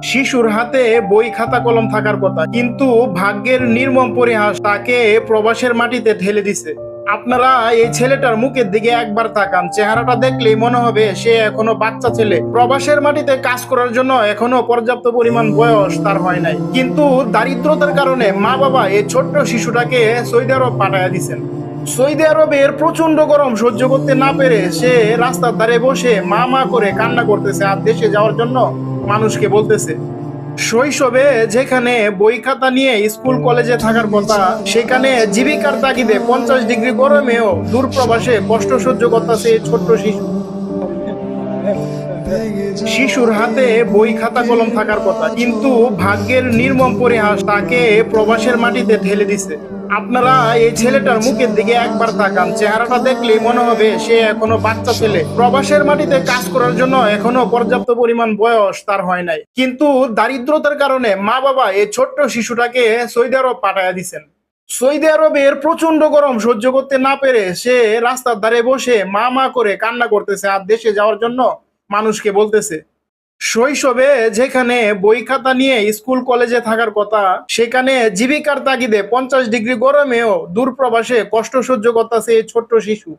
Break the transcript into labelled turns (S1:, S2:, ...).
S1: শিশুর হাতে বই খাতা কলম থাকার কথা, কিন্তু ভাগ্যের নির্মম পরিহাস তাকে প্রবাসের মাটিতে ঠেলে দিছে। আপনারা এই ছেলেটার মুখের দিকে একবার তাকান, চেহারাটা দেখলেই মনে হবে সে এখনো বাচ্চা ছেলে। প্রবাসের মাটিতে কাজ করার জন্য এখনো পর্যাপ্ত পরিমাণ বয়স তার হয় নাই, কিন্তু দারিদ্রতার কারণে মা বাবা এই ছোট্ট শিশুটাকে সৌদি আরব পাঠাইয়া দিছেন। সৌদি আরবের প্রচন্ড গরম সহ্য করতে না পেরে সে রাস্তার ধারে বসে মা মা করে কান্না করতেছে, আর দেশে যাওয়ার জন্য মানুষকে বলতেছে। শৈশবে যেখানে বই খাতা নিয়ে স্কুল কলেজে থাকার কথা, সেখানে জীবিকার তাগিদে 50 ডিগ্রি গরমেও দূর প্রবাসে কষ্ট সহ্য করতেছে এই ছোট্ট শিশু। শিশুর হাতে বই খাতা কলম থাকার কথা, কিন্তু ভাগ্যের নির্মম পরিহাস তাকে প্রবাসের মাটিতে ঠেলে দিছে। আপনারা এই ছেলেটার মুখের দিকে একবার তাকান, চেহারাটা দেখলেই মনে হবে সে এখনো বাচ্চা ছেলে। প্রবাসের মাটিতে কাজ করার জন্য এখনো পর্যাপ্ত পরিমাণ বয়স তার হয় নাই, কিন্তু দারিদ্রতার কারণে মা বাবা এই ছোট্ট শিশুটাকে সৌদি আরব পাঠাইয়া দিছেন। সৌদি আরবের প্রচন্ড গরম সহ্য করতে না পেরে সে রাস্তার ধারে বসে মা মা করে কান্না করতেছে, আর দেশে যাওয়ার জন্য মানুষকে বলতেছে। শৈশবে যেখানে বই খাতা নিয়ে স্কুল কলেজে থাকার কথা, সেখানে জীবিকার তাগিদে 50 ডিগ্রি গরমেও দূর প্রবাসে কষ্ট সহ্য করতেছে এই ছোট্ট শিশু।